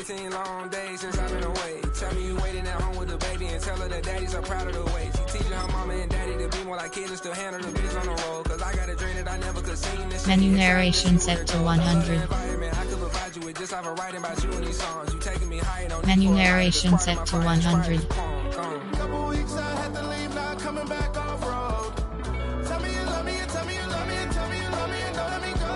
15 long days since I've been away. Tell me you waiting at home with the baby and tell her that daddy's so proud of the way. She teaching her mama and daddy to be more like kids and still handle the biz on the road. Cause I got a dream that I never could sing this. Menu narration set to 100. Menu narration set to 100. Couple weeks I had to leave, now coming back off road. Tell me you love me, and tell me you love me, and tell me you love me, and don't let me go.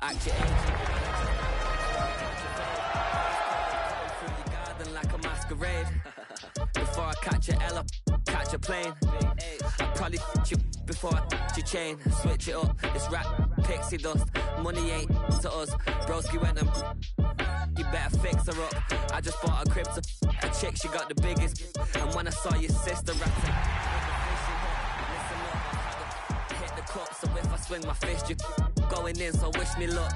Act your age. Through your garden like a masquerade. Before I catch your L up, catch a plane. I probably f*** you before I f*** your chain. Switch it up, it's rap pixie dust. Money ain't to us. Broski went and you better fix her up. I just bought a crib to a chick, she got the biggest. And when I saw your sister rapping, listen up, hit the cup. So if I swing my fist, you going in, so wish me luck.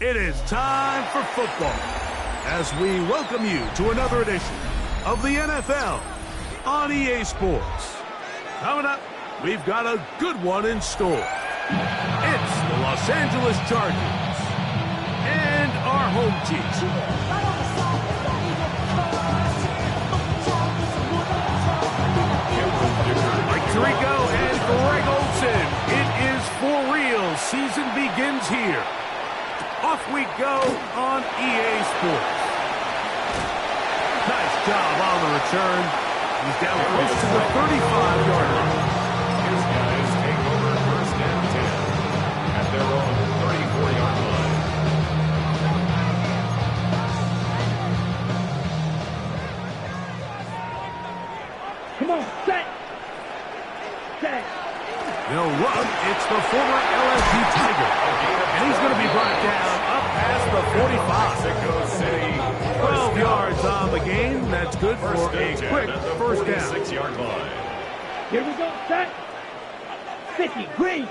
It is time for football as we welcome you to another edition of the NFL on EA Sports. Coming up, we've got a good one in store. It's the Los Angeles Chargers and our home team. Mike Tirico and Greg Olsen. It is for real. Season begins here. Off we go on EA Sports. Nice job on the return. He's down close to the 35-yard line. His guys take over first and 10 at their own 34-yard line. Come on, set. Set. They'll run. It's the former LSU Tiger. And he's going to be brought down up past the 45. Mexico City. 12 yards on the game. That's good for a quick first down. 46-yard line. Here we go, set. 50, green.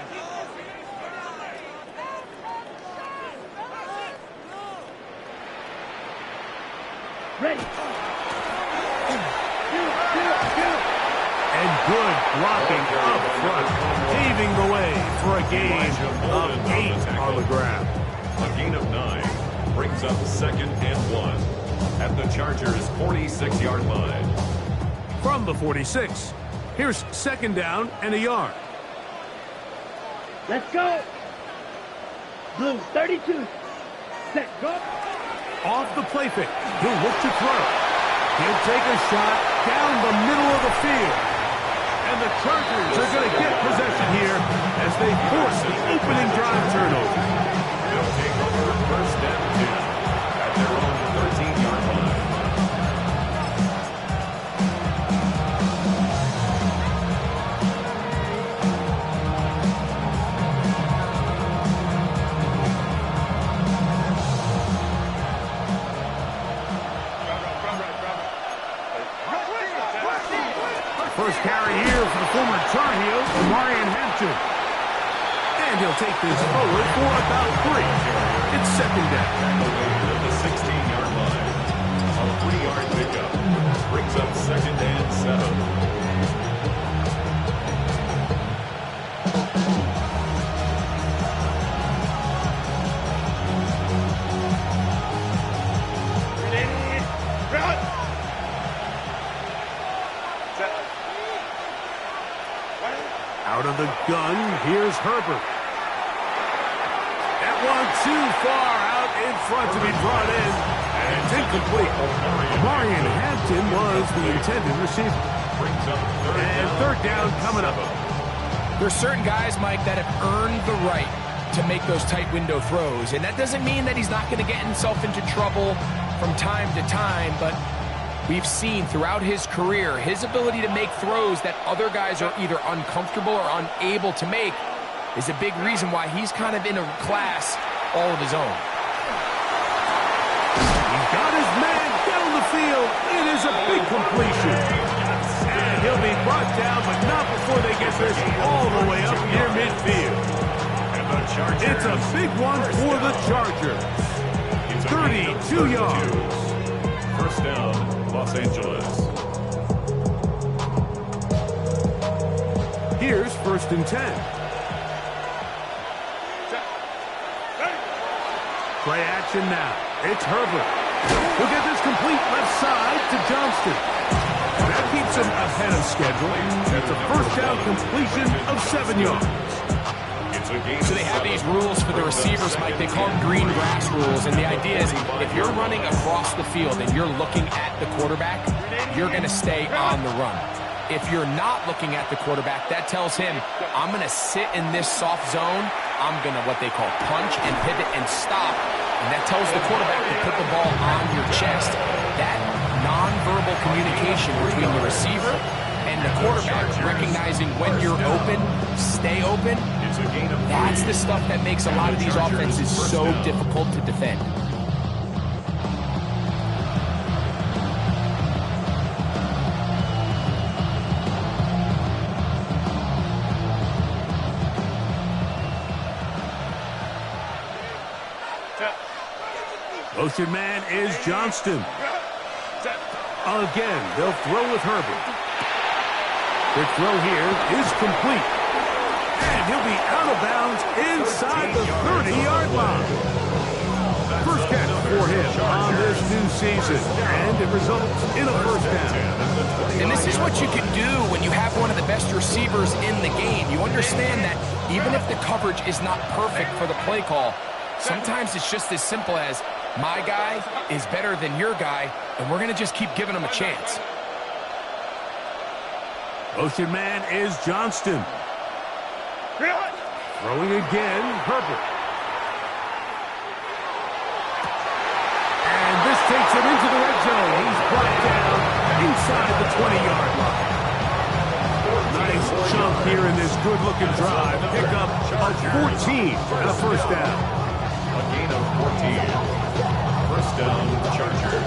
Ready. And good blocking up front, paving the way for a gain of 8 on the ground. A gain of 9 brings up second and 1 at the Chargers' 46-yard line. From the 46, here's second down and a yard. Let's go. Blue, 32. Set, go. Off the play fake, he'll look to throw. He'll take a shot down the middle of the field. And the Chargers are going to get possession here as they force the opening drive turnover. They'll take over first and 10 at their own 13-yard line. First carry here for the former Tar Heel, Marion Hampton. And he'll take this forward for about 3. It's second down. Away to the 16-yard line. A 3-yard pickup brings up second and 7. Out of the gun, here's Herbert. That one too far out in front to be brought in. And it's incomplete. Marion Hampton was the intended receiver. And third down coming up. There's certain guys, Mike, that have earned the right to make those tight window throws. And that doesn't mean that he's not going to get himself into trouble from time to time, but we've seen throughout his career his ability to make throws that other guys are either uncomfortable or unable to make is a big reason why he's kind of in a class all of his own. He's got his man down the field. It is a big completion. And he'll be brought down, but not before they get this all the way up near midfield. It's a big one for the Chargers. 32 yards. First down, Los Angeles. Here's first and 10. Play action now. It's Herbert. He'll get this complete left side to Johnston. That keeps him ahead of schedule. That's a first down completion of 7 yards. So they have these rules for the receivers, Mike. They call them green grass rules. And the idea is if you're running across the field and you're looking at the quarterback, you're going to stay on the run. If you're not looking at the quarterback, that tells him, I'm going to sit in this soft zone. I'm going to what they call punch and pivot and stop. And that tells the quarterback to put the ball on your chest. That communication between the receiver and the quarterback, recognizing when you're open, stay open. That's the stuff that makes a lot of these offenses so difficult to defend. Motion man is Johnston. Again, they'll throw with Herbert. The throw here is complete. And he'll be out of bounds inside the 30-yard line. First catch for him on this new season. And it results in a first down. And this is what you can do when you have one of the best receivers in the game. You understand that even if the coverage is not perfect for the play call, sometimes it's just as simple as, my guy is better than your guy, and we're going to just keep giving him a chance. Motion man is Johnston. Throwing again, Herbert. And this takes him into the red zone. He's brought down inside the 20-yard line. Nice chunk here in this good-looking drive. Pick up of 14 and a first down. A gain of 14. First down, Chargers.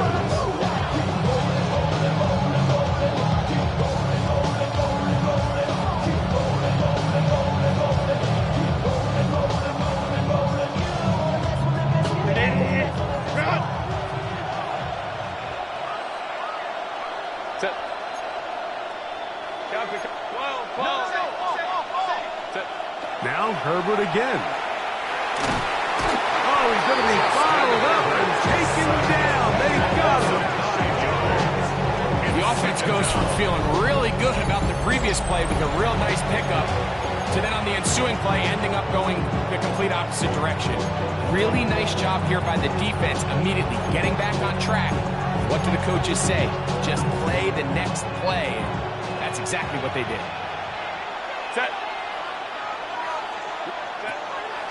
Now Herbert again. Oh, he's going to be followed up and taken down. They got him. The offense goes from feeling really good about the previous play with a real nice pickup to then on the ensuing play ending up going the complete opposite direction. Really nice job here by the defense immediately getting back on track. What do the coaches say? Just play the next play. That's exactly what they did. Set.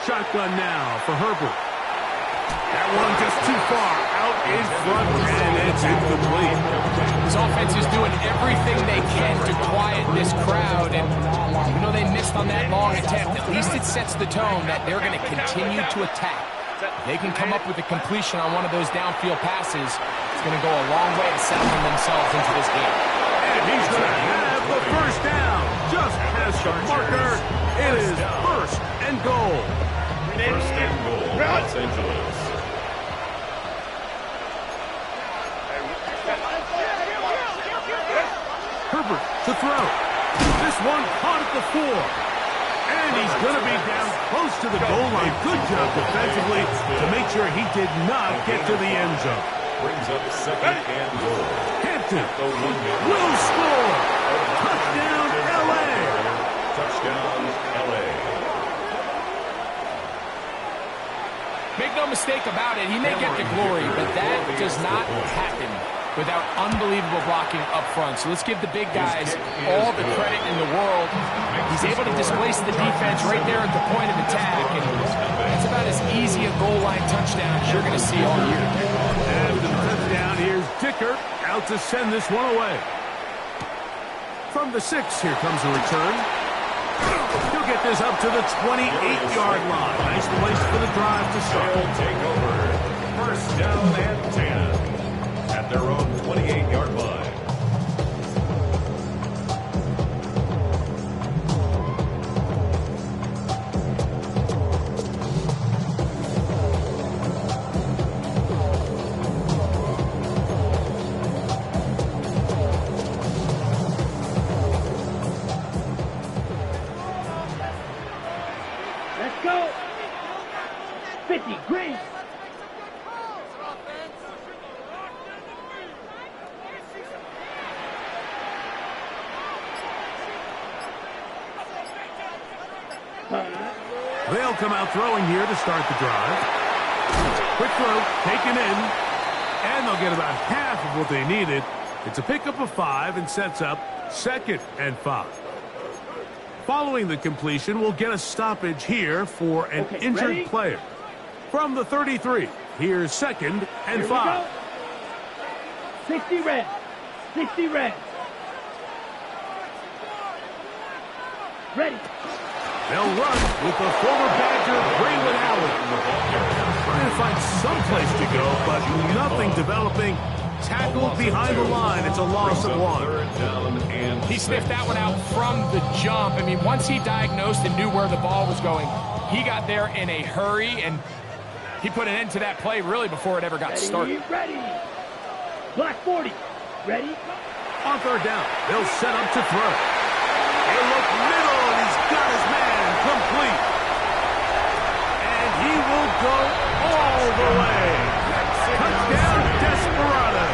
Shotgun now for Herbert. That one just too far out in front, and it's incomplete. This offense is doing everything they can to quiet this crowd, and even though they missed on that long attempt, at least it sets the tone that they're going to continue to attack. If they can come up with a completion on one of those downfield passes, it's going to go a long way to settling themselves into this game. And he's going to have the first down. Just past the marker. It is first and goal. First and goal, Los Angeles. Herbert to throw. This one caught at the 4. And he's going to be down close to the goal line. Good job defensively to make sure he did not get to the end zone. Brings up second and goal. Hampton will score. Touchdown, L.A. Touchdown, L.A. Make no mistake about it, he may get the glory, but that does not happen without unbelievable blocking up front. So let's give the big guys all the credit in the world. He's able to displace the defense right there at the point of attack, and it's about as easy a goal line touchdown as you're going to see all year. After the touchdown, here's Dicker out to send this one away. From the 6, here comes a return. He'll get this up to the 28-yard line. Nice place for the drive to start. They'll take over. First down and 10 at their own 28-yard line. Let's go. 50, green. They'll come out throwing here to start the drive. Quick throw, taken in, and they'll get about half of what they needed. It's a pickup of 5 and sets up 2nd and 5. Following the completion, we'll get a stoppage here for an injured player. From the 33, here's 2nd and 5. 60 red. 60 red. Ready. They'll run with the former Badger, Braylon Allen. Trying to find some place to go, but nothing developing. Tackled behind the line. It's a loss of 1. He sniffed that one out from the jump. I mean, once he diagnosed and knew where the ball was going, he got there in a hurry, and he put an end to that play really before it ever got started. Ready. Black 40. Ready. On third down, they'll set up to throw. They look middle, and he's got his man complete. And he will go all the way. Touchdown, Desperado.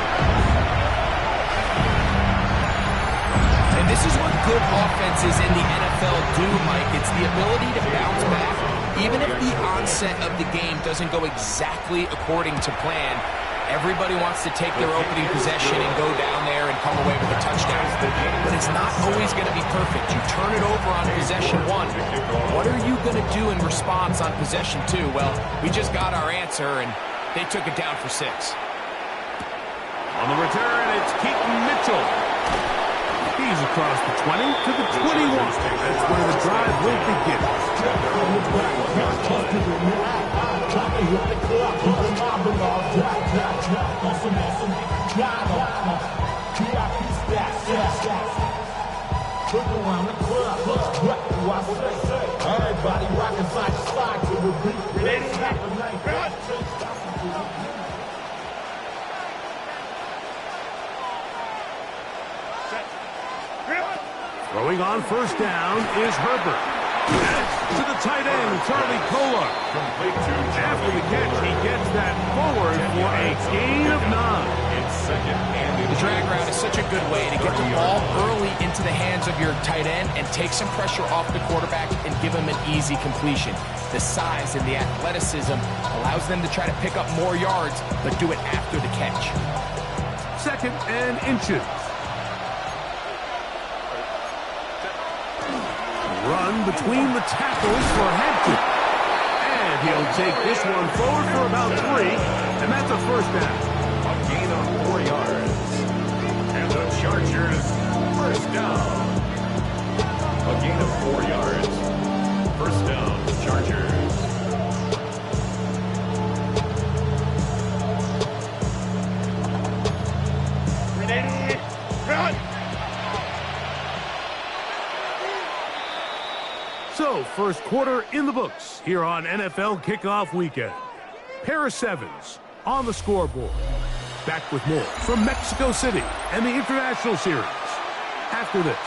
And this is what good offenses in the NFL do, Mike. It's the ability to bounce back. Even if the onset of the game doesn't go exactly according to plan, everybody wants to take their opening possession and go down there and come away with a touchdown. But it's not always going to be perfect. You turn it over on possession 1. What are you going to do in response on possession 2? Well, we just got our answer, and they took it down for 6. On the return, it's Keaton Mitchell. He's across the 20 to the 21. That's where the drive will begin. Everybody rocking side to side to the beat. Throwing on first down is Herbert. That's to the tight end, Charlie Kolar. After the catch, he gets that forward for a gain of 9. The drag route is such a good way to get the ball early into the hands of your tight end and take some pressure off the quarterback and give him an easy completion. The size and the athleticism allows them to try to pick up more yards, but do it after the catch. 2nd and inches. Run between the tackles for Hampton. And he'll take this one forward for about 3, and that's a first down. A gain of 4 yards. And the Chargers first down. A gain of 4 yards. First down, Chargers. Ready. Run. So, first quarter in the books here on NFL Kickoff Weekend. Pair of 7s on the scoreboard. Back with more from Mexico City and the International Series after this.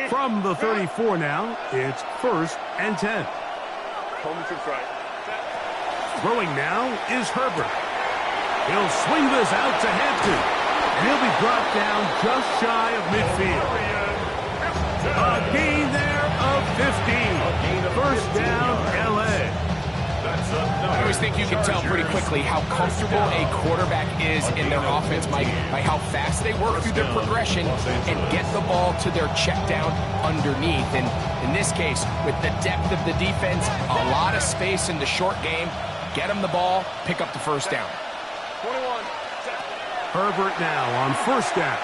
From the 34 now, it's 1st and 10. Throwing now is Herbert. He'll swing this out to Hampton, and he'll be brought down just shy of midfield. A gain there of 15. First down, L.A. I always think you can tell pretty quickly how comfortable a quarterback is in their offense, Mike, by how fast they work through their progression and get the ball to their check down underneath. And in this case, with the depth of the defense, a lot of space in the short game, get them the ball, pick up the first down. 21. Herbert now on first down.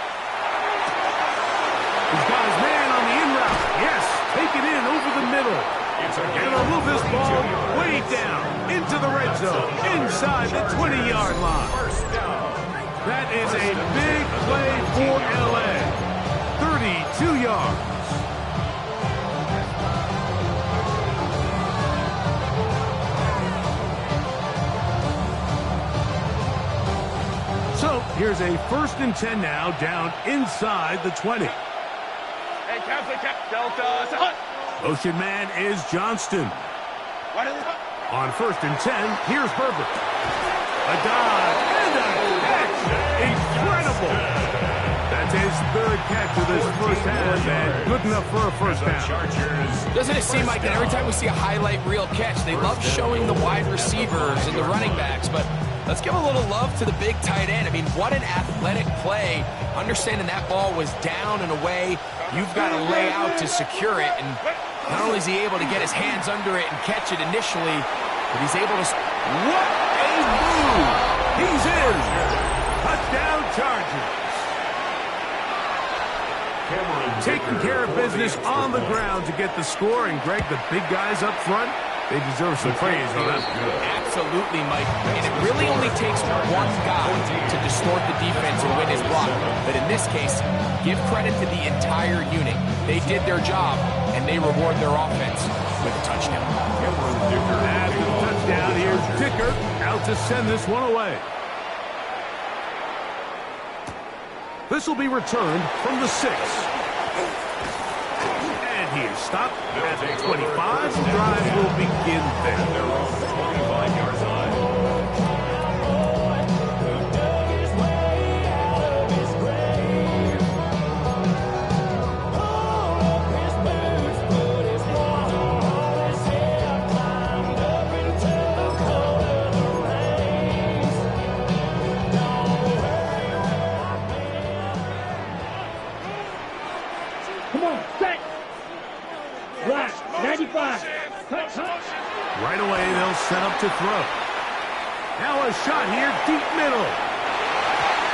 He's got his man on the in route. Yes, take it in over the middle. And he'll move this ball way down into the red zone, inside the 20-yard line. That is a big play for L.A. 32 yards. So here's a 1st and 10 now, down inside the 20. Hey, Delta. Motion man is Johnston. On 1st and 10, here's Herbert. A dive and a catch. Incredible. That's his 3rd catch of this first half, and good enough for a first down. Doesn't it seem like that every time we see a highlight reel catch, they love showing the wide receivers and the running backs, but Let's give a little love to the big tight end. I mean, what an athletic play. Understanding that ball was down and away, you've got to lay out to secure it. And not only is he able to get his hands under it and catch it initially, but he's able to... What a move! He's in! Touchdown Chargers! Taking care of business on the ground to get the score. And Greg, the big guys up front, they deserve some praise on that. Absolutely, Mike. And it really only takes one guy to distort the defense and win his block. But in this case, give credit to the entire unit. They did their job, and they reward their offense with a touchdown. After the touchdown, here's Dicker out to send this one away. This will be returned from the 6. And he is stopped at the 25. The drive will begin there. They're on the 25-yard line. Come on, set. Black, 95. Cut. Right away, they'll set up to throw. Now a shot here, deep middle.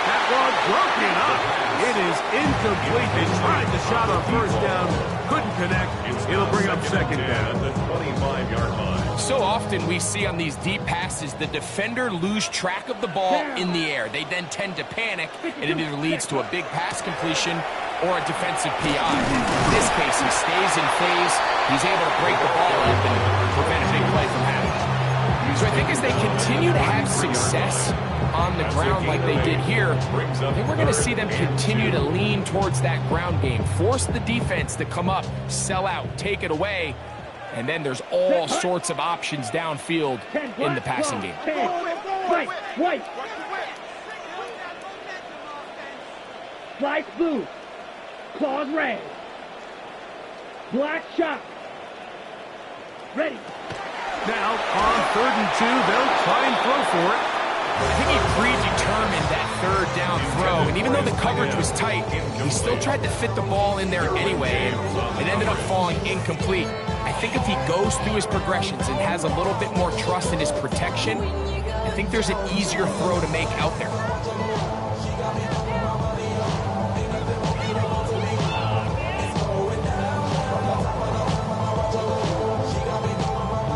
That one broken up. It is incomplete. They tried the shot on first down, couldn't connect. It'll bring up second down. The 25-yard line. So often we see on these deep passes, the defender lose track of the ball in the air. They then tend to panic, and it either leads to a big pass completion or a defensive PI. In this case, he stays in phase. He's able to break the ball up and prevent a big play from happening. So I think as they continue to have success on the ground like they did here, I think we're going to see them continue to lean towards that ground game, force the defense to come up, sell out, take it away, and then there's all sorts of options downfield in the passing game. White. Slice blue. Claws red. Black shot. Ready. Now, on 3rd and 2, they'll try and throw for it. I think he predetermined that third down throw, and even though the coverage was tight, he still tried to fit the ball in there anyway, and it ended up falling incomplete. I think if he goes through his progressions and has a little bit more trust in his protection, I think there's an easier throw to make out there.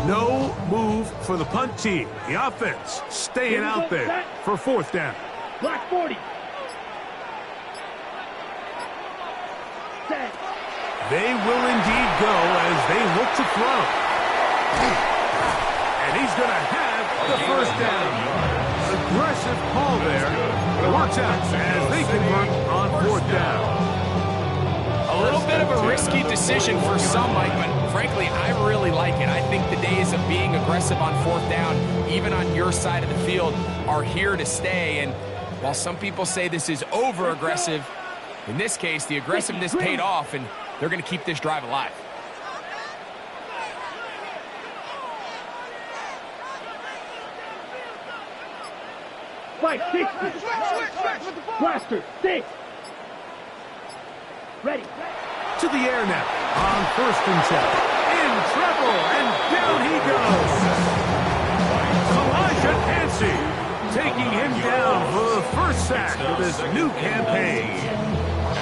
No move for the punt team. The offense staying out there for 4th down. Black 40. Set. They will indeed go as they look to throw. And he's going to have the first down. Aggressive call there. Works out as they convert on 4th down. A little bit of a risky decision for some, Mike, but frankly, I really like it. I think the days of being aggressive on 4th down, even on your side of the field, are here to stay. And while some people say this is over-aggressive, in this case, the aggressiveness paid off, and they're going to keep this drive alive. Fight 60. Blaster 6. Ready. To the air now on 1st and 10. In trouble, and down he goes. Elijah Yancey taking him down for the first sack of this new campaign.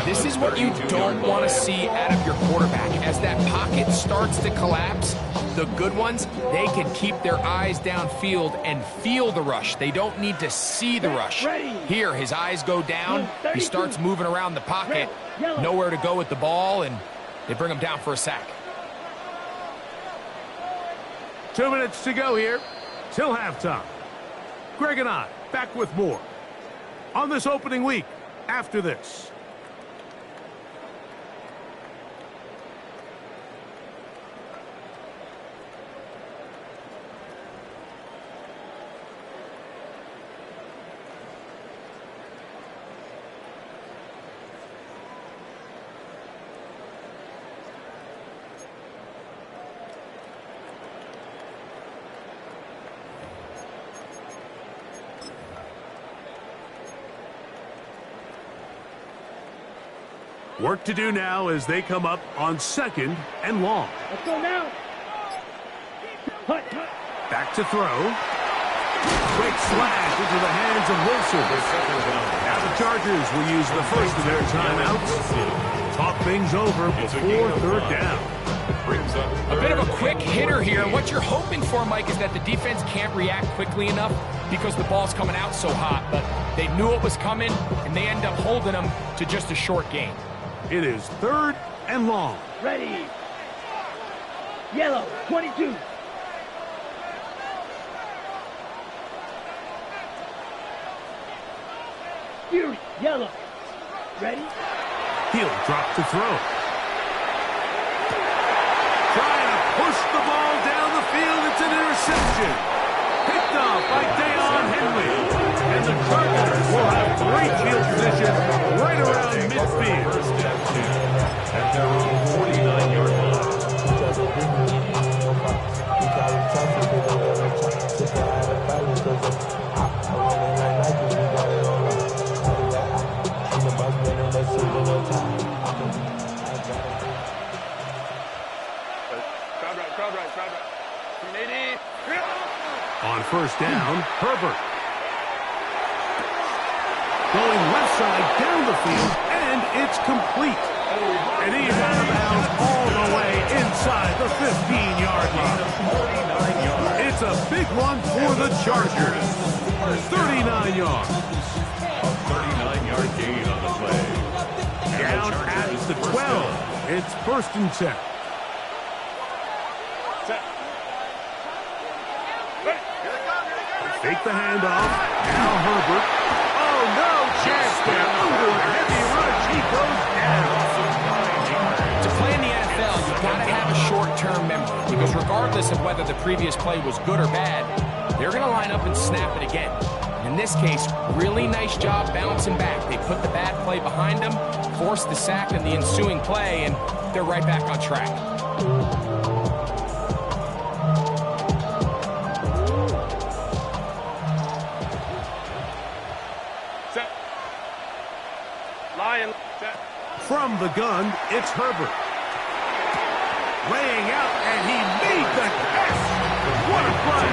This is what you don't want to see out of your quarterback. As that pocket starts to collapse, the good ones, they can keep their eyes downfield and feel the rush. They don't need to see the rush. Here, his eyes go down. He starts moving around the pocket. Nowhere to go with the ball, and they bring him down for a sack. 2 minutes to go here till halftime. Greg and I back with more on this opening week after this. Work to do now as they come up on 2nd and long. Let's go now. Hut. Back to throw. Quick slash into the hands of Wilson. Now the Chargers will use the first of their timeouts. Talk things over before 3rd down. A bit of a quick hitter here. What you're hoping for, Mike, is that the defense can't react quickly enough because the ball's coming out so hot. But they knew it was coming, and they end up holding them to just a short gain. It is 3rd and long. Ready. Yellow, 22. Fury, yellow. Ready? He'll drop to throw. Trying to push the ball down the field. It's an interception. Picked off by Deion Henley. And the Chargers will have great field position right around midfield. First and 10 at their own 49-yard line. On 1st down, Herbert. Going left side down the field, and it's complete. And he's out of bounds all the way inside the 15-yard line. It's a big one for the Chargers. 39 yards. A 39-yard gain on the play. Down at the 12. It's 1st and 10. Take the handoff. Now Herbert. Oh, no chance there. Under a heavy rush. He goes down. To play in the NFL, you've got to have a short-term memory because regardless of whether the previous play was good or bad, they're going to line up and snap it again. In this case, really nice job bouncing back. They put the bad play behind them, forced the sack in the ensuing play, and they're right back on track. From the gun, it's Herbert. Laying out, and he made the catch. What a play.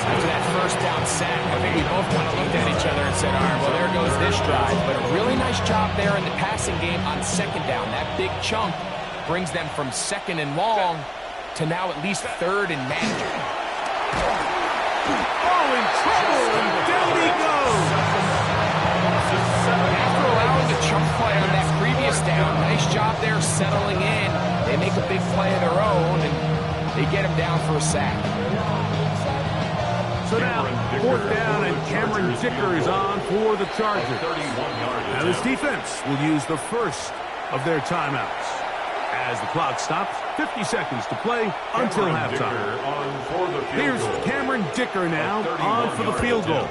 After that 1st down sack, I think we both kind of looked at each other and said, all right, well, there goes this drive. But a really nice job there in the passing game on 2nd down. That big chunk brings them from 2nd and long to now at least 3rd and manageable. Oh, in trouble, and down he goes. After allowing a chunk play on that previous down, nice job there settling in. They make a big play of their own, and they get him down for a sack. So now, 4th down, and Cameron Dicker is on for the Chargers. Now this defense will use the first of their timeouts. As the clock stops, 50 seconds to play until halftime. Here's Cameron Dicker now on for the field goal.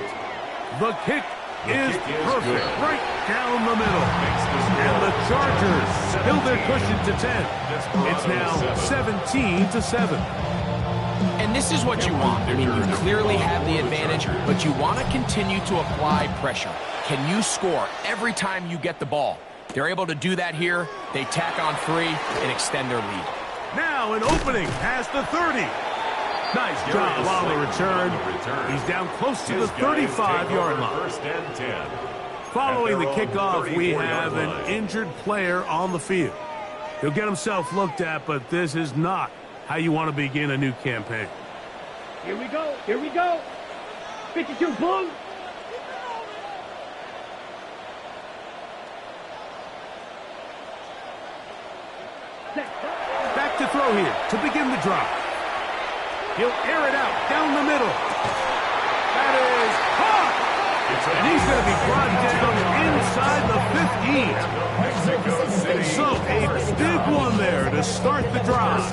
The kick is perfect, right down the middle. And the Chargers build their cushion to 10. It's now 17-7. And this is what you want. I mean, you clearly have the advantage, but you want to continue to apply pressure. Can you score every time you get the ball? They're able to do that here. They tack on 3 and extend their lead. Now an opening past the 30. Nice job on the return. He's down close to the 35-yard line. 1st and 10. Following the kickoff, we have an injured player on the field. He'll get himself looked at, but this is not how you want to begin a new campaign. Here we go. Here we go. 52 blue. Back to throw here to begin the drive. He'll air it out down the middle. That is caught. And he's going to be brought down inside the 15. So a big one there to start the drive.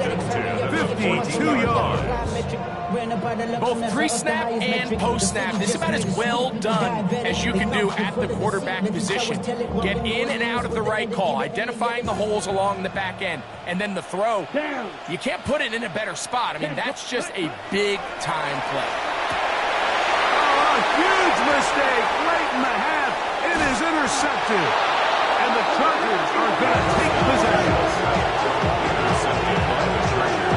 52 yards. Both pre-snap and post-snap, this is about as well done as you can do at the quarterback position. Get in and out of the right call, identifying the holes along the back end, and then the throw. You can't put it in a better spot. I mean, that's just a big-time play. Oh, a huge mistake late in the half. It is intercepted. And the Chargers are going to take possession. Intercepted by the Chargers.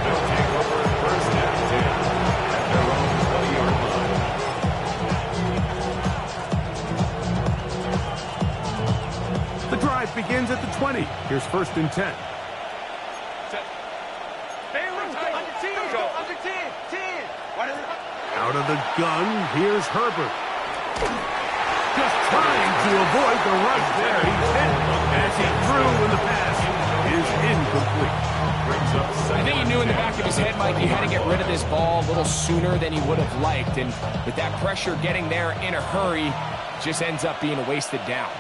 They'll take over first and 10 at their own 20-yard line. The drive begins at the 20. Here's first and 10. Out of the gun, here's Herbert. Just trying to avoid the rush there. He's hit as he threw when the pass is incomplete. I think he knew in the back of his head, Mike, he had to get rid of this ball a little sooner than he would have liked. And with that pressure getting there in a hurry, just ends up being a wasted down.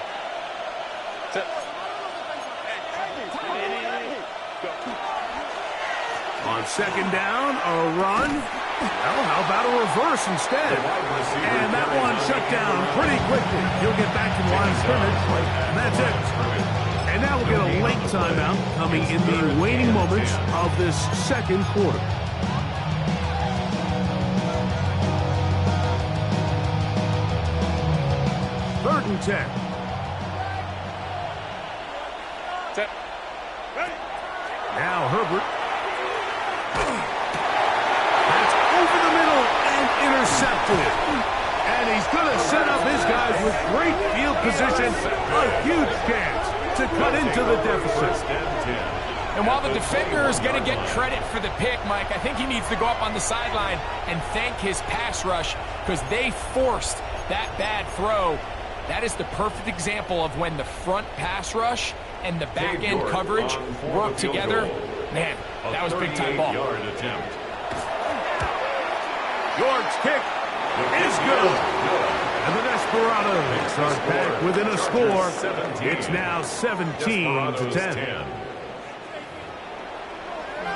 On second down, a run. Well, how about a reverse instead? And that one shut down pretty quickly. He'll get back to the line of scrimmage, and that's it. And now we'll get a late timeout coming in the waning moments of this second quarter. Third and 10. Now Herbert. That's over the middle and intercepted. And he's going to set up his guys with great field position. A huge chance to cut into the deficit. And while the defender is going to get credit for the pick, Mike, I think he needs to go up on the sideline and thank his pass rush because they forced that bad throw. That is the perfect example of when the front pass rush and the back end coverage work together. Man, that was big-time ball. York's kick is good. And the Desperados are back within a score. It's now 17-10.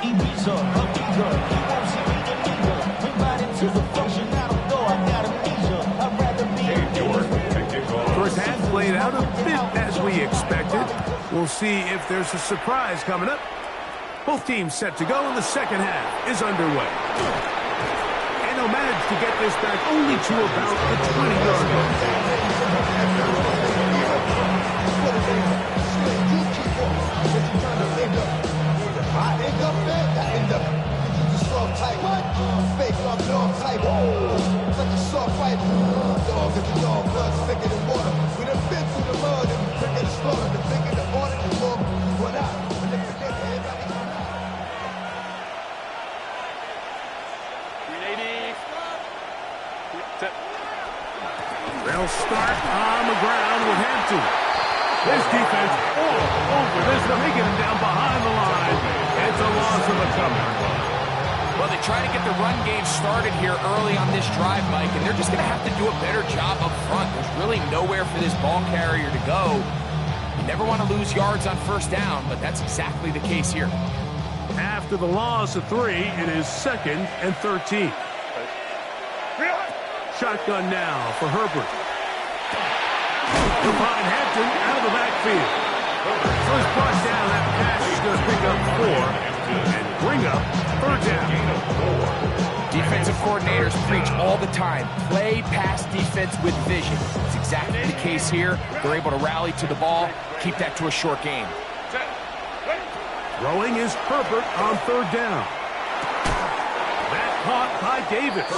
Ibiza, Ibiza, you won't see me in Ibiza. Bring right into the function, I don't know, I got amnesia. I'd rather be in First half played out a bit as we expected. We'll see if there's a surprise coming up. Both teams set to go, and the second half is underway. And they'll manage to get this back only to about the 20-yard line. Fake up, dog type. Like a soft fight. Dog is the dog, blood thicker than water. We done been through the mud and we quicker to slaughter. The bigger the order, the more we run out. And if we get everybody. They'll start on the ground with Hampton. This defense all over this one. They get him down behind the line. It's a loss of a couple. Well, they try to get the run game started here early on this drive, Mike, and they're just going to have to do a better job up front. There's really nowhere for this ball carrier to go. You never want to lose yards on first down, but that's exactly the case here. After the loss of 3, it is 2nd and 13. Shotgun now for Herbert. He'll find Hampton out of the backfield. So he's brought down. That pass is going to pick up 4 and bring up third down. Defensive coordinators preach all the time. Play pass defense with vision. It's exactly the case here. They're able to rally to the ball, keep that to a short game. Throwing is Herbert on third down. That caught by Davis.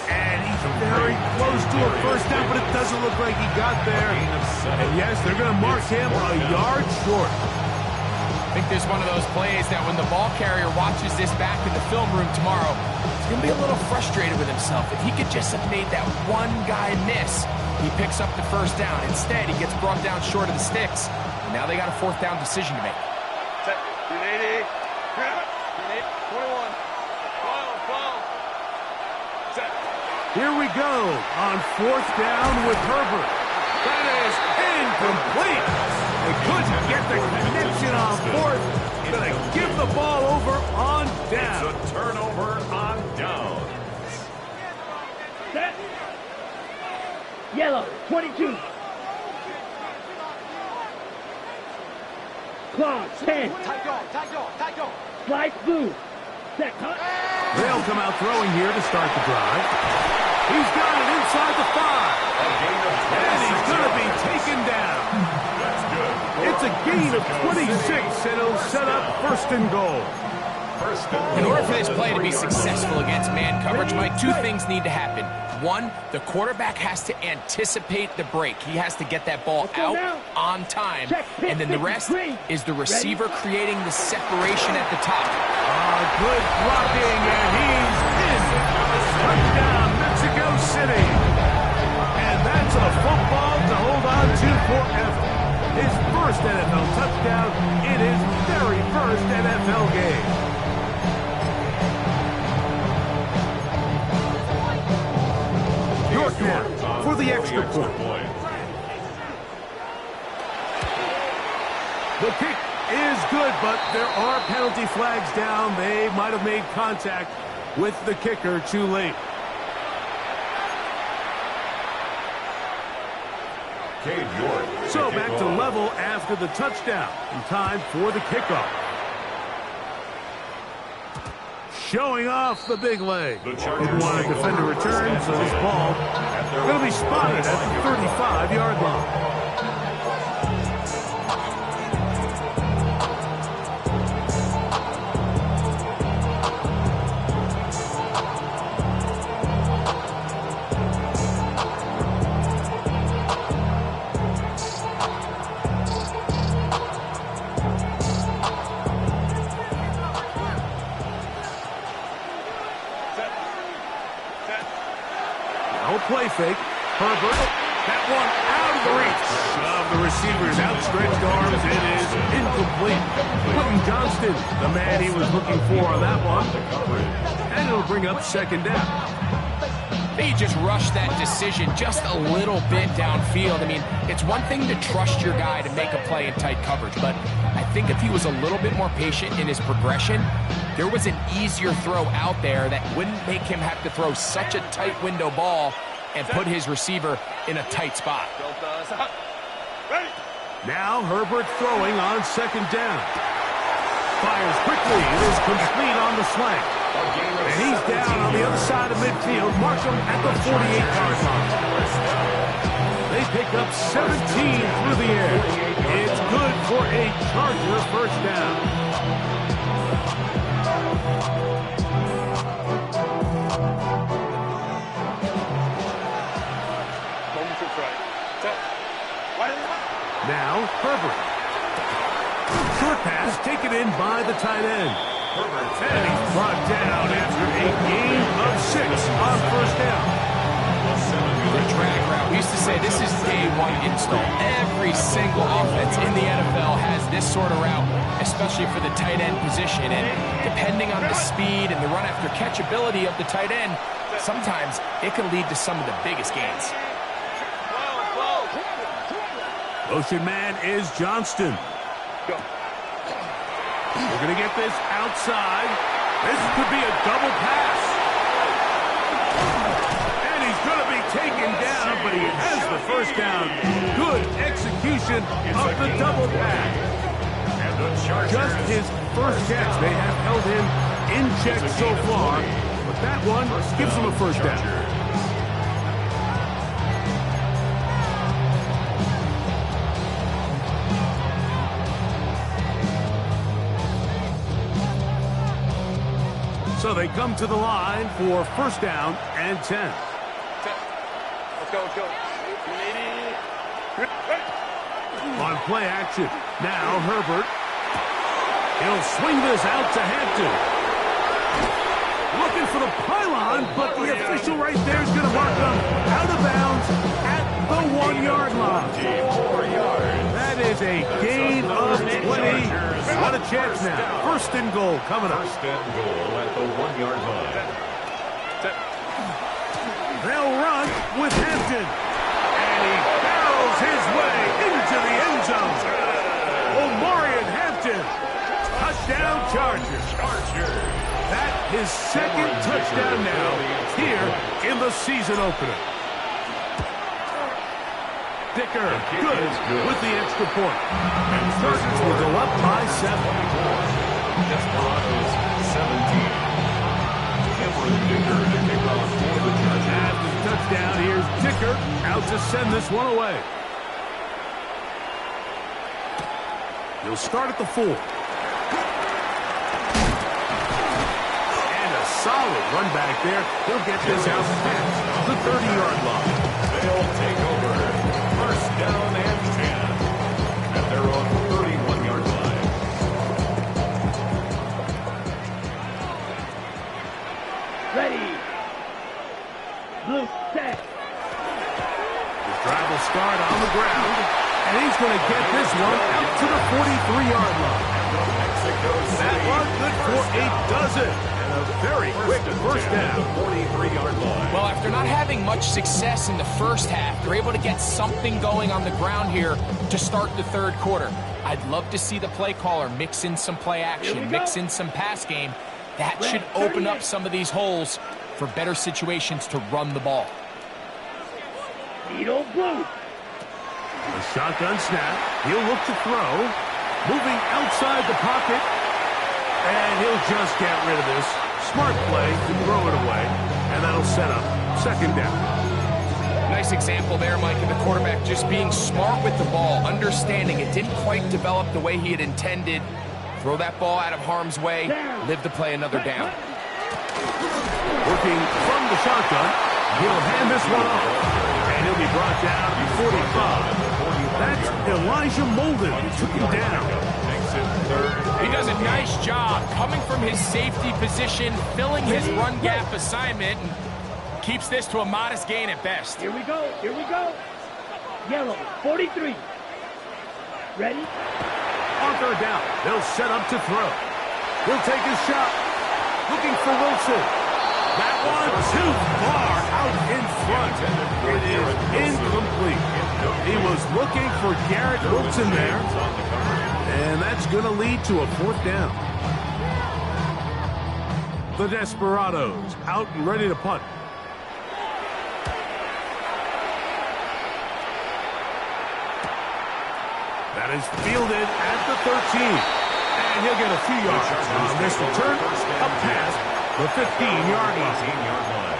And he's very close to a first down, but it doesn't look like he got there. And yes, they're going to mark him a yard short. I think there's one of those plays that when the ball carrier watches this back in the film room tomorrow, he's going to be a little frustrated with himself. If he could just have made that one guy miss, he picks up the first down. Instead, he gets brought down short of the sticks. And now they got a fourth down decision to make. Set. 380. 21. 12. Set. Here we go on fourth down with Herbert. That is incomplete. They couldn't get the connection on fourth. Going to give the ball over on down. It's a turnover on down. Set. Yellow. 22. Claw. 10. Slice blue. Set. They'll come out throwing here to start the drive. He's got it inside the 5. And he's going to be taken down. That's good. gain of 26, and he'll set up first and goal. In order for this play to be successful against man coverage, Mike, two things need to happen. One, the quarterback has to anticipate the break. He has to get that ball out on time. And then the rest is the receiver creating the separation at the top. Good blocking, and he's in. Touchdown, Mexico City. And that's a football to hold on to forever. His first NFL touchdown in his very first NFL game. York now for the extra point. The kick is good, but there are penalty flags down. They might have made contact with the kicker too late. So back to level after the touchdown. And time for the kickoff. Showing off the big leg. Didn't want to defend a return, so this ball going to be spotted at the 35-yard line. Play fake. Herbert. That one out of the reach of the receiver's outstretched arms. It is incomplete. Quentin Johnston, the man he was looking for on that one. And it'll bring up second down. They just rushed that decision just a little bit downfield. I mean, it's one thing to trust your guy to make a play in tight coverage, but I think if he was a little bit more patient in his progression, there was an easier throw out there that wouldn't make him have to throw such a tight window ball and put his receiver in a tight spot. Now Herbert throwing on second down. Fires quickly. It is complete on the slant. And he's down on the other side of midfield. Marshall at the 48-yard line. They pick up 17 through the air. It's good for a Charger first down. Now, Herbert. Short pass taken in by the tight end. And he's brought down after a gain of 6 on first down. The drag route. We used to say this is day one install. Every single offense in the NFL has this sort of route, especially for the tight end position. And depending on the speed and the run after catch ability of the tight end, sometimes it can lead to some of the biggest gains. Motion man is Johnston. We're going to get this outside. This could be a double pass. And he's going to be taken down, but he has the first down. Good execution of the double pass. Just his first catch. They have held him in check so far, but that one gives him a first down. So they come to the line for first down and 10. Let's go, let's go. On play action. Now Herbert. He'll swing this out to Hampton. Looking for the pylon, but the official right there is going to mark him out of bounds at the 1-yard line. That is a gain of 20. What a chance now. First and goal coming up. First and goal at the 1-yard line. They'll run with Hampton. And he barrels his way into the end zone. Omarion Hampton. Touchdown Chargers. That is second touchdown now here in the season opener. Dicker, good with the extra point. And Chargers will go up by 7. Desperanto's 17. Cameron Dicker to kick off for the Chargers. After the touchdown, here's Dicker out to send this one away. He'll start at the 4. And a solid run back there. He'll get this out past the 30-yard line. They'll take over. First down and 10 at their own 31-yard line. Ready. Blue set. His drive will start on the ground, and he's going to get this one out to the 43-yard line. That one, good for 8, does it. And a very quick first down. 43-yard line. Well, after not having much success in the first half, they're able to get something going on the ground here to start the third quarter. I'd love to see the play caller mix in some play action, mix in some pass game. That should open up some of these holes for better situations to run the ball. Needle blue. A shotgun snap. He'll look to throw. Moving outside the pocket. And he'll just get rid of this. Smart play to throw it away. And that'll set up second down. Nice example there, Mike, of the quarterback just being smart with the ball, understanding it didn't quite develop the way he had intended. Throw that ball out of harm's way, live to play another down. Working from the shotgun. He'll hand this one off. And he'll be brought down to 45. That's Elijah Molden who took him down. He does a nice job coming from his safety position, filling his run gap assignment, and keeps this to a modest gain at best. Here we go. Here we go. Yellow, 43. Ready? On third down, they'll set up to throw. He'll take his shot. Looking for Wilson. That one too far out in front. It is incomplete. He was looking for Garrett Wilson there. And that's going to lead to a fourth down. The Desperados out and ready to punt. That is fielded at the 13. And he'll get a few yards on this return up past the 15-yard line.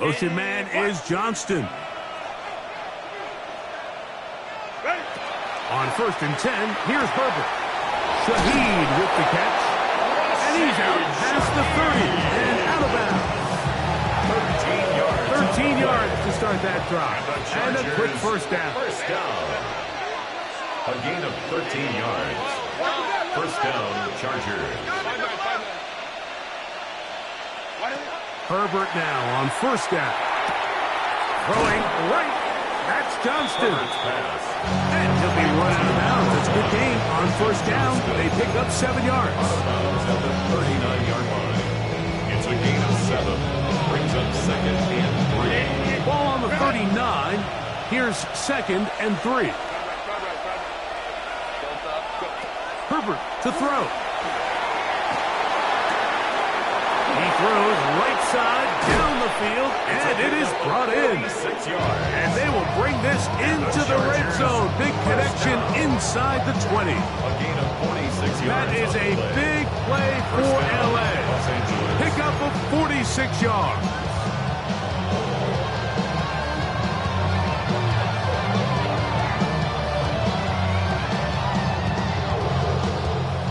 Motion man is Johnston. On first and 10, here's Herbert. Shaheed with the catch. And he's out past the 30 and out of bounds. 13 yards to start that drive. And a quick first down. First down. A gain of 13 yards. First down, Chargers. Herbert now on first down. Throwing right. That's Johnston. And he'll be run out of bounds. It's a good game on first down. They pick up 7 yards. At the 39-yard line. It's a gain of 7. Brings up second and 3. Ball on the 39. Here's second and 3. Herbert to throw. He throws right side down the field, and it is brought in. 6 yards. And they will bring this into the red zone. Big connection inside the 20. A gain of 46 yards. That is a big play for LA. Pickup of 46 yards.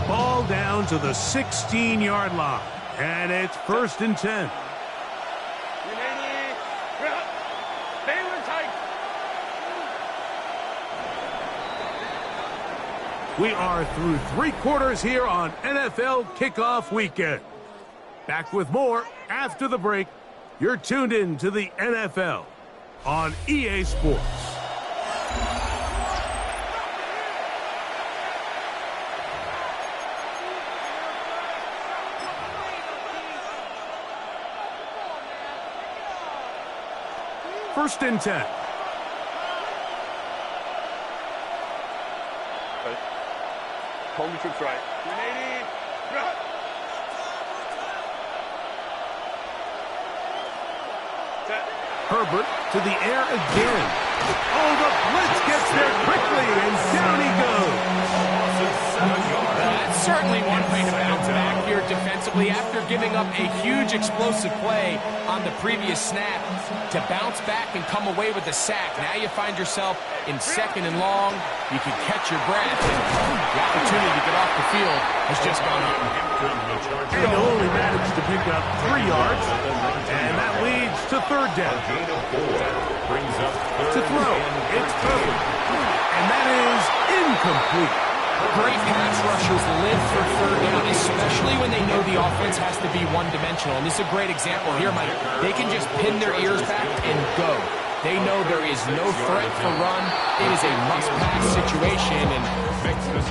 Ball down to the 16-yard line. And it's first and 10. We are through 3 quarters here on NFL Kickoff Weekend. Back with more after the break. You're tuned in to the NFL on EA Sports. First and 10. Home troops right. 180. Herbert to the air again. Oh, the blitz gets there quickly, and down he goes. That's certainly one way to bounce back here defensively after giving up a huge explosive play on the previous snap. To bounce back and come away with a sack. Now you find yourself in 2nd and long. You can catch your breath, and the opportunity to get off the field has just gone up. And he'll only manage to pick up 3 yards, and that leads to 3rd down. To throw, it's Herbert, and that is incomplete. Great pass rushers live for 3rd down, especially when they know the offense has to be one-dimensional. And this is a great example here, Mike. They can just pin their ears back and go. They know there is no threat for run. It is a must-pass situation, and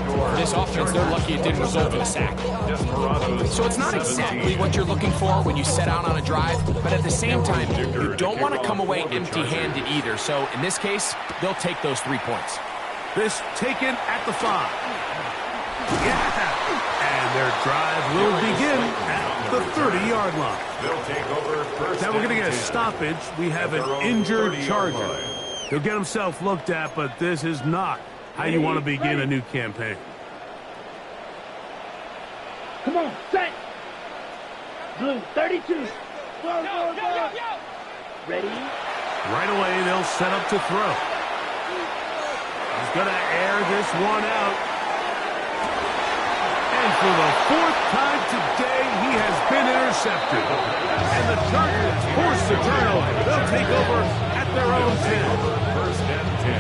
for this offense, they're lucky it didn't result in a sack. So it's not exactly what you're looking for when you set out on a drive, but at the same time, you don't want to come away empty-handed either. So in this case, they'll take those 3 points. This taken at the 5. Yeah. And their drive will begin at the 30-yard line. They'll take over first. Now we're going to get a stoppage. We have an injured Charger. He'll get himself looked at, but this is not how you want to begin a new campaign. Come on, set. Blue, 32. Go, go, go. Ready? Right away, they'll set up to throw. He's going to air this one out. And for the 4th time today, he has been intercepted. And the Chargers force the turnover. They'll take over at their own 10. First and 10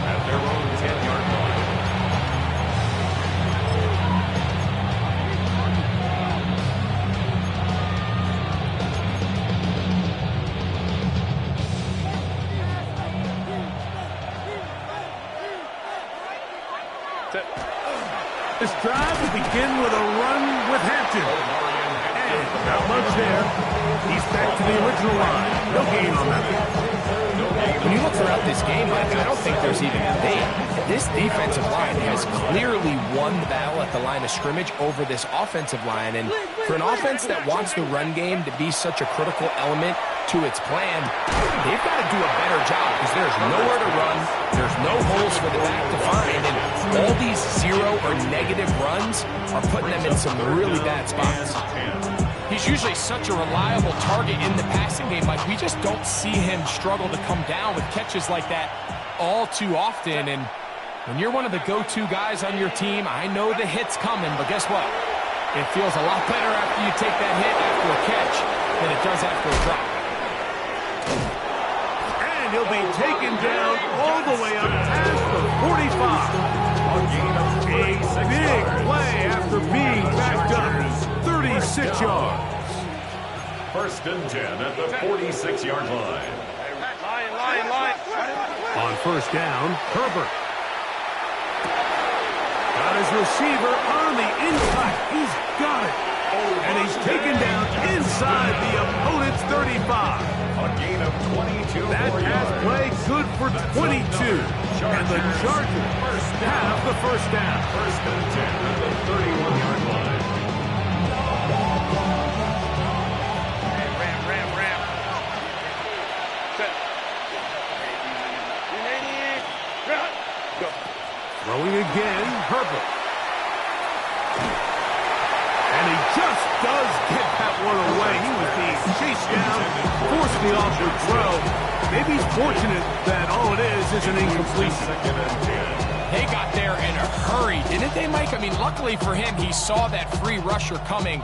at their own 10-yard line. This drive will begin with a run with Hampton. And not much there. He's back to the original line. No gain on that. When you look throughout this game, Mike, I don't think there's even a debate. This defensive line has clearly won the battle at the line of scrimmage over this offensive line. And for an offense that wants the run game to be such a critical element to its plan, they've got to do a better job because there's nowhere to run. There's no holes for the back to find. And all these 0 or negative runs are putting them in some really bad spots. He's usually such a reliable target in the passing game. Like, we just don't see him struggle to come down with catches like that all too often. And when you're one of the go-to guys on your team, I know the hit's coming, but guess what? It feels a lot better after you take that hit after a catch than it does after a drop. And he'll be taken down all the way up past the 45. A big play after being backed up. 36 yards. First and 10 at the 46-yard line. Line. On first down, Herbert. Got his receiver on the inside. He's got it. And he's taken down inside the opponent's 35. A gain of 22. That pass play good for 22. And the Chargers have the first down. First and 10 at the 31-yard line. Ram. Set. Go. Throwing again, Herbert. And he just does get that one away. He was being chased down, forced the awkward throw. Maybe he's fortunate that all it is an incompletion. They got there in a hurry, didn't they, Mike? I mean, luckily for him, he saw that free rusher coming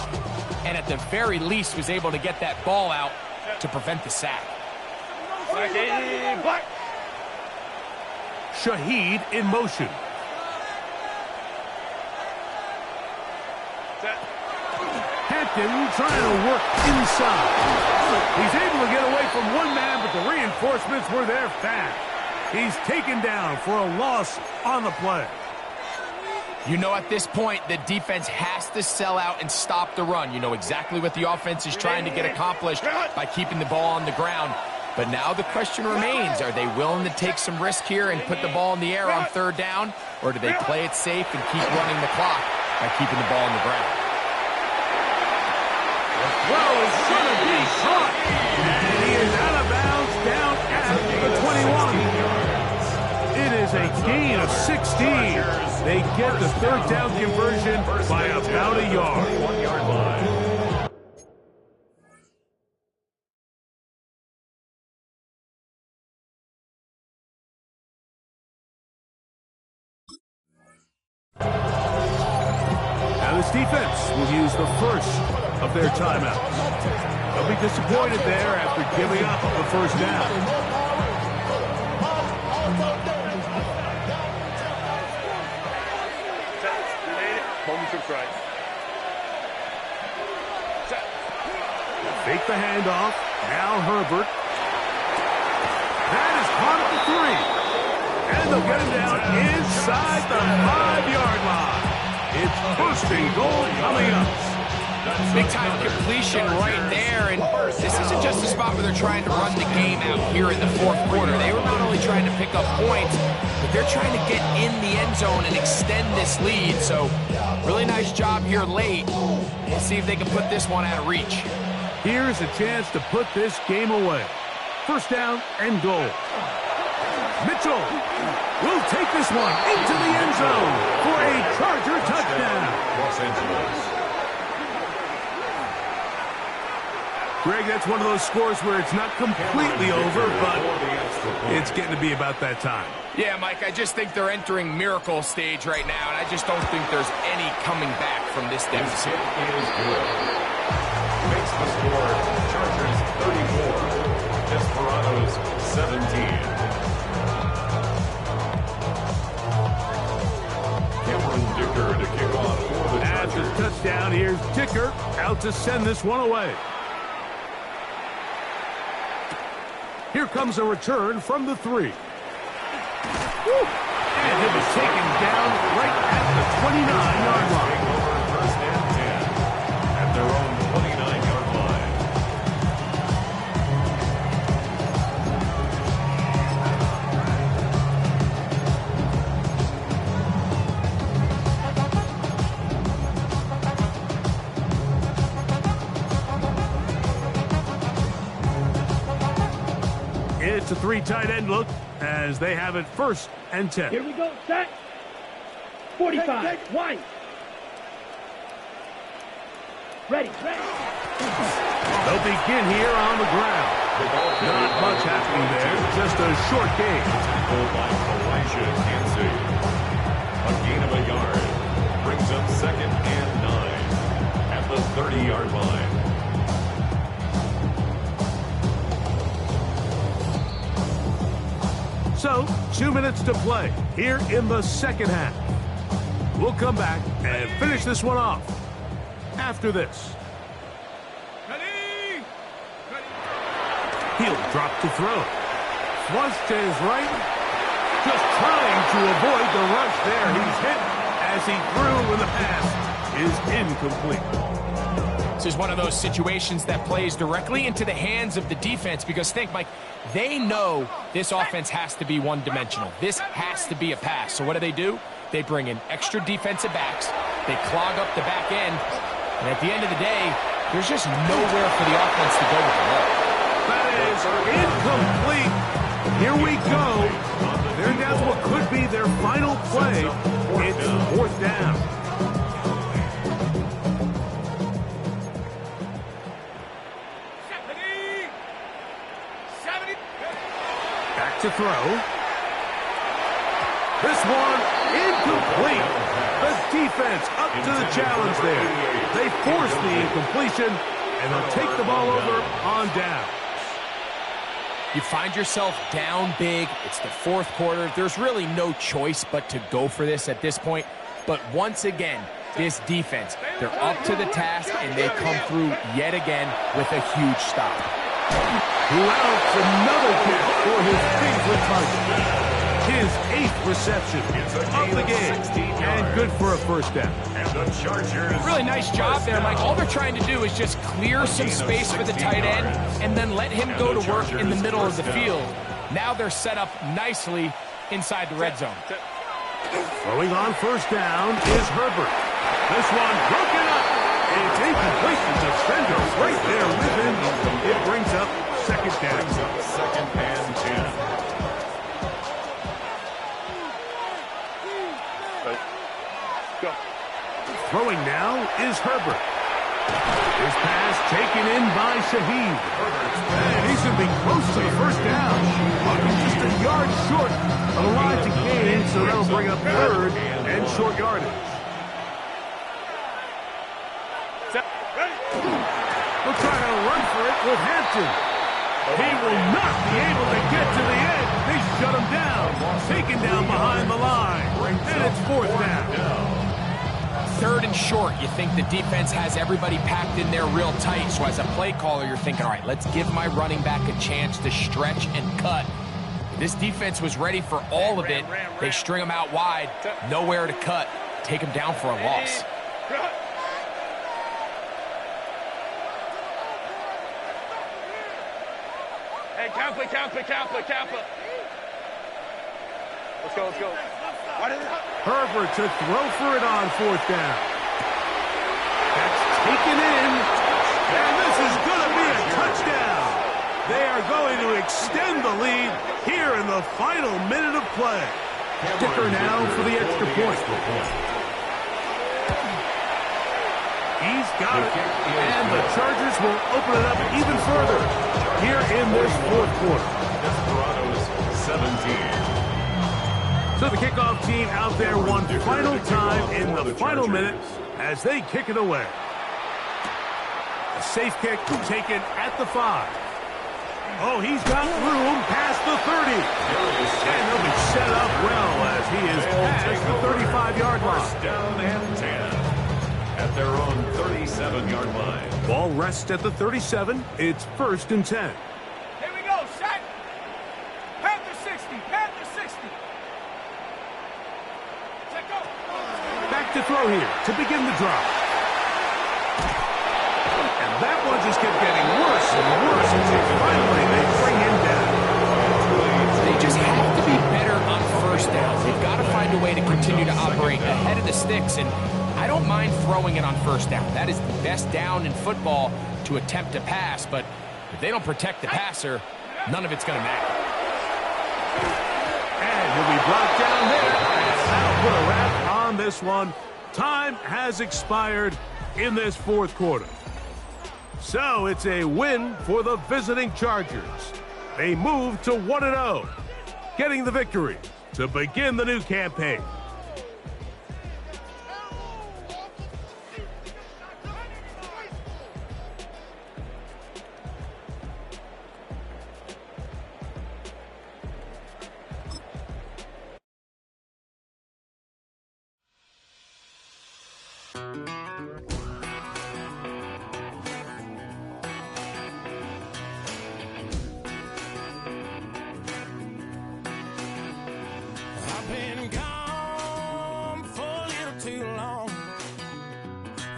and at the very least was able to get that ball out to prevent the sack. Shaheed in motion. Hampton trying to work inside. He's able to get away from one man, but the reinforcements were there fast. He's taken down for a loss on the play. You know, at this point, the defense has to sell out and stop the run. You know exactly what the offense is trying to get accomplished by keeping the ball on the ground. But now the question remains, are they willing to take some risk here and put the ball in the air on third down? Or do they play it safe and keep running the clock by keeping the ball on the ground? The throw is going to be caught. And he is out of bounds down at the 21. a gain of 16. They get the third down conversion by about a yard. 1-yard line. Now this defense will use the first of their timeouts. They'll be disappointed there after giving up the first down. Right. Fake the handoff. Now Herbert. That is caught at the 3. And they'll get him down inside the 5-yard line. It's first and goal coming up. Big time completion right there, and this isn't just a spot where they're trying to run the game out here in the fourth quarter. They were not only trying to pick up points, but they're trying to get in the end zone and extend this lead. So really nice job here late. We'll see if they can put this one out of reach. Here's a chance to put this game away. First down and goal. Mitchell will take this one into the end zone for a Charger touchdown. Los Angeles. Greg, that's one of those scores where it's not completely over, but it's getting to be about that time. Yeah, Mike, I just think they're entering miracle stage right now, and I just don't think there's any coming back from this deficit. It is good. Makes the score Chargers 34, Desperados 17. Cameron Dicker to kick off for the Chargers. After the touchdown, here's Dicker out to send this one away. Here comes a return from the 3. And it was taken down right at the 29-yard line. First and 10 at their own 29-yard It's a 3 tight end look as they have it first and 10. Here we go, set. 45, White. Ready. They'll begin here on the ground. Not much happening there, just a short gain. Goal by Elijah Kansey. A gain of a yard. Brings up second and 9 at the 30-yard line. So, 2 minutes to play here in the second half. We'll come back and finish this one off after this. He'll drop to throw. Flush to his right. Just trying to avoid the rush there. He's hit as he threw when the pass is incomplete. This is one of those situations that plays directly into the hands of the defense because think, Mike, they know this offense has to be one-dimensional. This has to be a pass. So what do? They bring in extra defensive backs. They clog up the back end. And at the end of the day, there's just nowhere for the offense to go with the ball. That is incomplete. Here we go. They're down to what could be their final play. It's fourth down. Back to throw. This one incomplete. The defense up to the challenge there. They force the incompletion, and they'll take the ball over on down. You find yourself down big. It's the fourth quarter. There's really no choice but to go for this at this point. But once again, this defense, they're up to the task, and they come through yet again with a huge stop. Louds another catch for his favorite target. His 8th reception of the game, and good for a first down. And the Chargers. Really nice job there, Mike. All they're trying to do is just clear some space for the tight end and then let him go to work in the middle of the field. Now they're set up nicely inside the red zone. Throwing on first down is Herbert. This one broken up. It's incomplete. The defender right there with him. It brings up second down. Second and 10. Throwing now is Herbert. His pass taken in by Shaheed. And he's going to be close to the first down. He's just a yard short of the line to gain, so that'll bring up third and short yardage. We'll try to run for it with Hampton. He will not be able to get to the edge. They shut him down. Taken down behind the line. And it's fourth down. Third and short, you think the defense has everybody packed in there real tight. So as a play caller, you're thinking, all right, let's give my running back a chance to stretch and cut. This defense was ready for all of it. They string him out wide, nowhere to cut, take him down for a loss. Hey, Kappa. Let's go. Herbert to throw for it on fourth down. That's taken in. And this is going to be a touchdown. They are going to extend the lead here in the final minute of play. Kicker now for the extra point. He's got it. And the Chargers will open it up even further here in this fourth quarter. Desperados 17. So the kickoff team out there one final time in the final minute as they kick it away. A safe kick taken at the 5. Oh, he's got room past the 30. And he'll be set up well as he is past the 35-yard line. First down and 10 at their own 37-yard line. Ball rests at the 37. It's 1st and 10. Here we go, set. Panther 60. Back to throw here to begin the drive. And that one just kept getting worse and worse until finally they bring him down. They just have to be better on first down. They've got to find a way to continue to operate ahead of the sticks, and I don't mind throwing it on first down. That is the best down in football to attempt to pass, but if they don't protect the passer, none of it's going to matter. And he'll be brought down there. That'll put a wrap on this one. Time has expired in this fourth quarter. So it's a win for the visiting Chargers. They move to 1-0, getting the victory to begin the new campaign.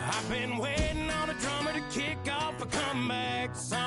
I've been waiting on a drummer to kick off a comeback song.